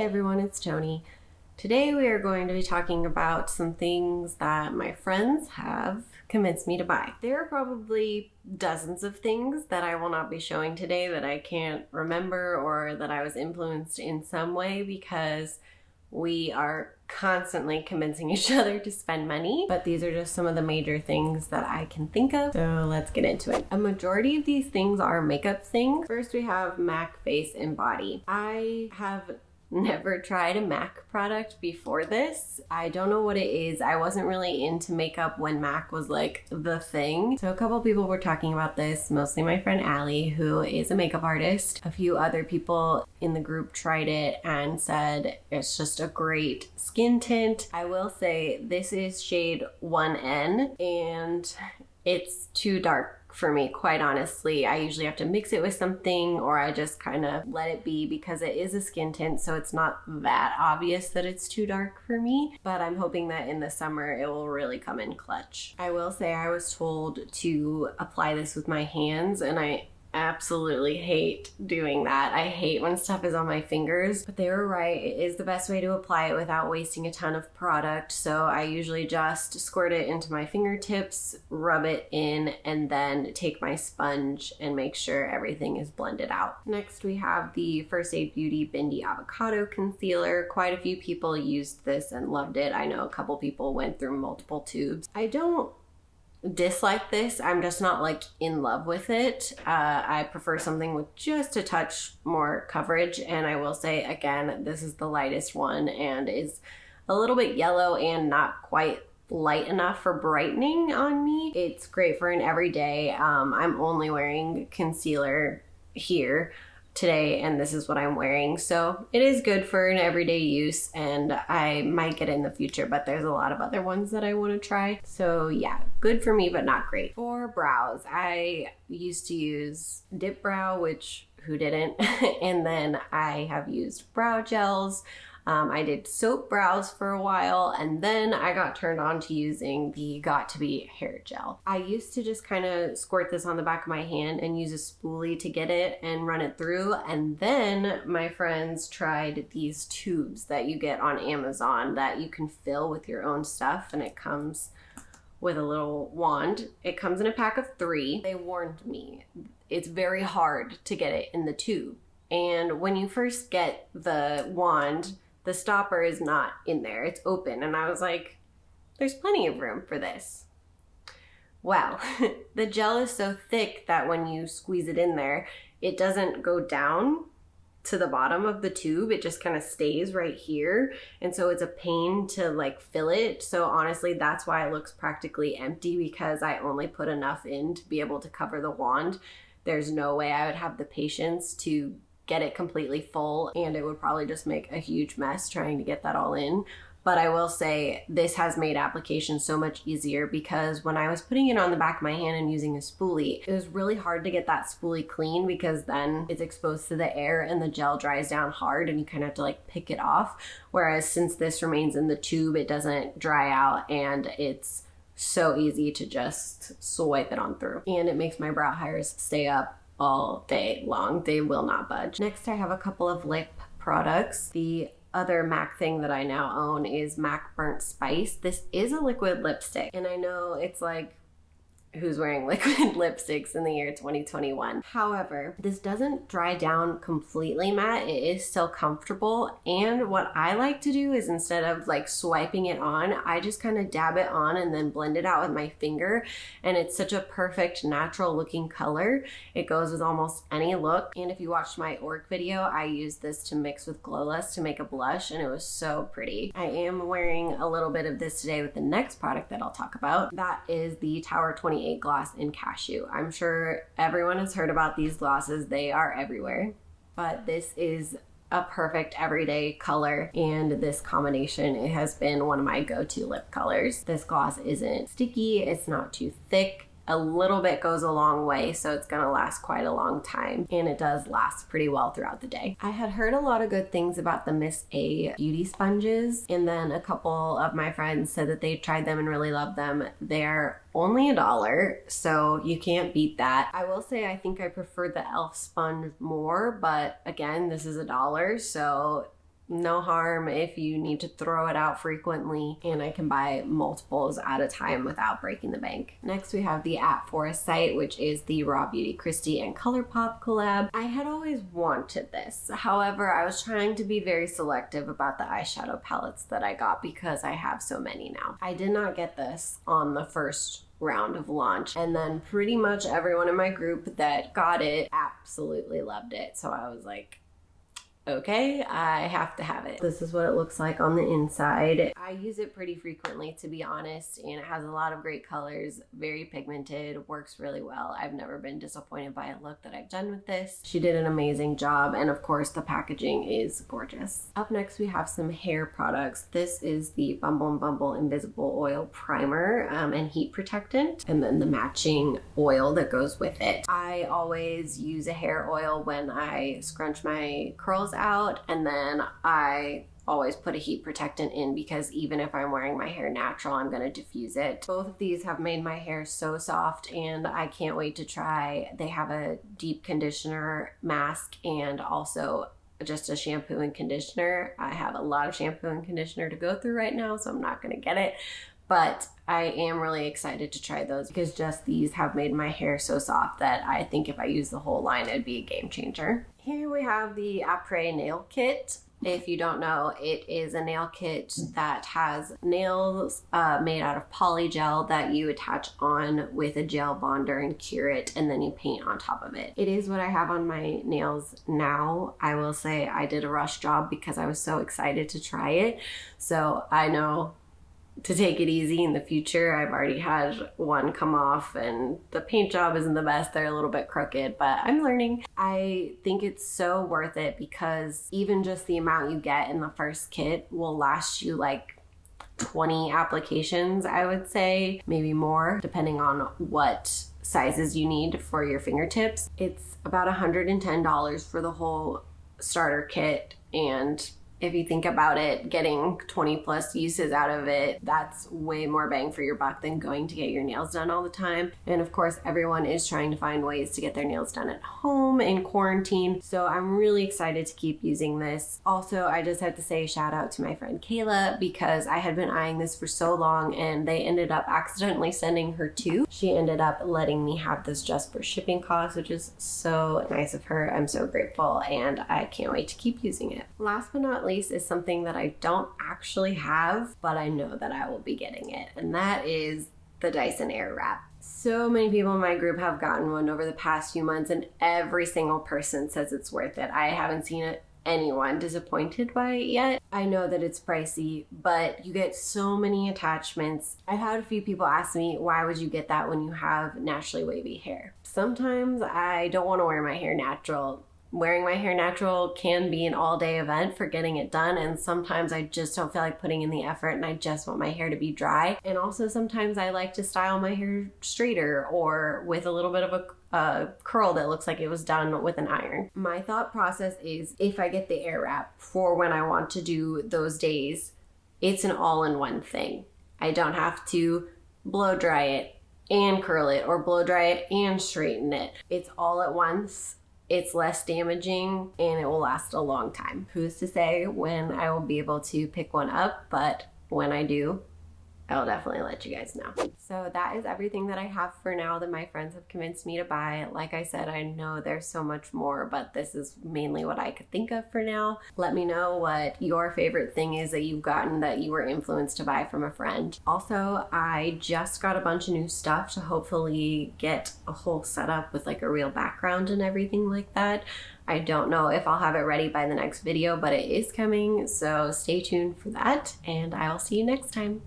Hey everyone, it's Tony. Today we are going to be talking about some things that my friends have convinced me to buy. There are probably dozens of things that I will not be showing today that I can't remember or that I was influenced in some way because we are constantly convincing each other to spend money, but these are just some of the major things that I can think of. So let's get into it. A majority of these things are makeup things. First we have MAC Face and Body. I have never tried a MAC product before this. I don't know what it is. I wasn't really into makeup when MAC was like the thing. So a couple people were talking about this, mostly my friend Allie, who is a makeup artist. A few other people in the group tried it and said it's just a great skin tint. I will say this is shade 1N and it's too dark for me, quite honestly. I usually have to mix it with something or I just kind of let it be because it is a skin tint, so it's not that obvious that it's too dark for me, but I'm hoping that in the summer it will really come in clutch. I will say I was told to apply this with my hands and I absolutely hate doing that. I hate when stuff is on my fingers, but they were right. It is the best way to apply it without wasting a ton of product. So I usually just squirt it into my fingertips, rub it in, and then take my sponge and make sure everything is blended out. Next, we have the First Aid Beauty Bindi Avocado Concealer. Quite a few people used this and loved it. I know a couple people went through multiple tubes. I don't dislike this. I'm just not like in love with it. I prefer something with just a touch more coverage, and I will say again, this is the lightest one and is a little bit yellow and not quite light enough for brightening on me. It's great for an everyday. I'm only wearing concealer here today and this is what I'm wearing, so it is good for an everyday use and I might get it in the future, but there's a lot of other ones that I want to try. So yeah, good for me but not great. For brows, I used to use Dip Brow, which who didn't? And then I have used brow gels. I did soap brows for a while and then I got turned on to using the Got2b hair gel. I used to just kind of squirt this on the back of my hand and use a spoolie to get it and run it through, and then my friends tried these tubes that you get on Amazon that you can fill with your own stuff, and it comes with a little wand. It comes in a pack of 3. They warned me it's very hard to get it in the tube, and when you first get the wand, the stopper is not in there, it's open. And I was like, there's plenty of room for this. Well, the gel is so thick that when you squeeze it in there, it doesn't go down to the bottom of the tube, it just kind of stays right here. And so it's a pain to like fill it. So honestly, that's why it looks practically empty, because I only put enough in to be able to cover the wand. There's no way I would have the patience to get it completely full, and it would probably just make a huge mess trying to get that all in. But I will say this has made application so much easier, because when I was putting it on the back of my hand and using a spoolie, it was really hard to get that spoolie clean because then it's exposed to the air and the gel dries down hard and you kind of have to like pick it off. Whereas since this remains in the tube, it doesn't dry out and it's so easy to just swipe it on through. And it makes my brow hairs stay up all day long. They will not budge. Next, I have a couple of lip products. The other MAC thing that I now own is MAC Burnt Spice. This is a liquid lipstick, and I know it's like, who's wearing liquid lipsticks in the year 2021? However, this doesn't dry down completely matte. It is still comfortable. And what I like to do is, instead of like swiping it on, I just kind of dab it on and then blend it out with my finger. And it's such a perfect natural looking color. It goes with almost any look. And if you watched my Orc video, I used this to mix with Glowless to make a blush, and it was so pretty. I am wearing a little bit of this today with the next product that I'll talk about. That is the Tower 28 gloss in Cashew. I'm sure everyone has heard about these glosses. They are everywhere, but this is a perfect everyday color, and this combination, it has been one of my go-to lip colors. This gloss isn't sticky, it's not too thick. A little bit goes a long way, so it's gonna last quite a long time, and it does last pretty well throughout the day. I had heard a lot of good things about the Miss A beauty sponges, and then a couple of my friends said that they tried them and really loved them. They're only $1, so you can't beat that. I will say I think I prefer the e.l.f. sponge more, but again, this is $1, so no harm if you need to throw it out frequently, and I can buy multiples at a time without breaking the bank. Next we have the At Foresight, which is the Raw Beauty Kristi and ColourPop collab. I had always wanted this. However, I was trying to be very selective about the eyeshadow palettes that I got because I have so many now. I did not get this on the first round of launch, and then pretty much everyone in my group that got it absolutely loved it. So I was like, okay, I have to have it. This is what it looks like on the inside. I use it pretty frequently, to be honest, and it has a lot of great colors, very pigmented, works really well. I've never been disappointed by a look that I've done with this. She did an amazing job, and of course the packaging is gorgeous. Up next we have some hair products. This is the Bumble & Bumble Invisible Oil Primer and Heat Protectant, and then the matching oil that goes with it. I always use a hair oil when I scrunch my curls out, and then I always put a heat protectant in because even if I'm wearing my hair natural, I'm going to diffuse it. Both of these have made my hair so soft, and I can't wait to try. They have a deep conditioner mask and also just a shampoo and conditioner. I have a lot of shampoo and conditioner to go through right now, so I'm not going to get it. But I am really excited to try those because just these have made my hair so soft that I think if I use the whole line, it'd be a game changer. Here we have the Après Nail Kit. If you don't know, it is a nail kit that has nails made out of polygel that you attach on with a gel bonder and cure it, and then you paint on top of it. It is what I have on my nails now. I will say I did a rush job because I was so excited to try it. So I know to take it easy in the future. I've already had one come off and the paint job isn't the best. They're a little bit crooked, but I'm learning. I think it's so worth it because even just the amount you get in the first kit will last you like 20 applications, I would say, maybe more, depending on what sizes you need for your fingertips. It's about $110 for the whole starter kit, and if you think about it, getting 20 plus uses out of it, that's way more bang for your buck than going to get your nails done all the time. And of course, everyone is trying to find ways to get their nails done at home in quarantine. So I'm really excited to keep using this. Also, I just have to say shout out to my friend Kayla because I had been eyeing this for so long and they ended up accidentally sending her two. She ended up letting me have this just for shipping costs, which is so nice of her. I'm so grateful and I can't wait to keep using it. Last but not least is something that I don't actually have, but I know that I will be getting it, and that is the Dyson Airwrap. So many people in my group have gotten one over the past few months, and every single person says it's worth it. I haven't seen anyone disappointed by it yet. I know that it's pricey, but you get so many attachments. I've had a few people ask me, why would you get that when you have naturally wavy hair? Sometimes I don't want to wear my hair natural. Wearing my hair natural can be an all-day event for getting it done, and sometimes I just don't feel like putting in the effort and I just want my hair to be dry. And also sometimes I like to style my hair straighter or with a little bit of a curl that looks like it was done with an iron. My thought process is if I get the Airwrap for when I want to do those days, it's an all-in-one thing. I don't have to blow dry it and curl it or blow dry it and straighten it. It's all at once. It's less damaging and it will last a long time. Who's to say when I will be able to pick one up, but when I do, I'll definitely let you guys know. So that is everything that I have for now that my friends have convinced me to buy. Like I said, I know there's so much more, but this is mainly what I could think of for now. Let me know what your favorite thing is that you've gotten that you were influenced to buy from a friend. Also, I just got a bunch of new stuff to hopefully get a whole setup with like a real background and everything like that. I don't know if I'll have it ready by the next video, but it is coming, so stay tuned for that, and I'll see you next time.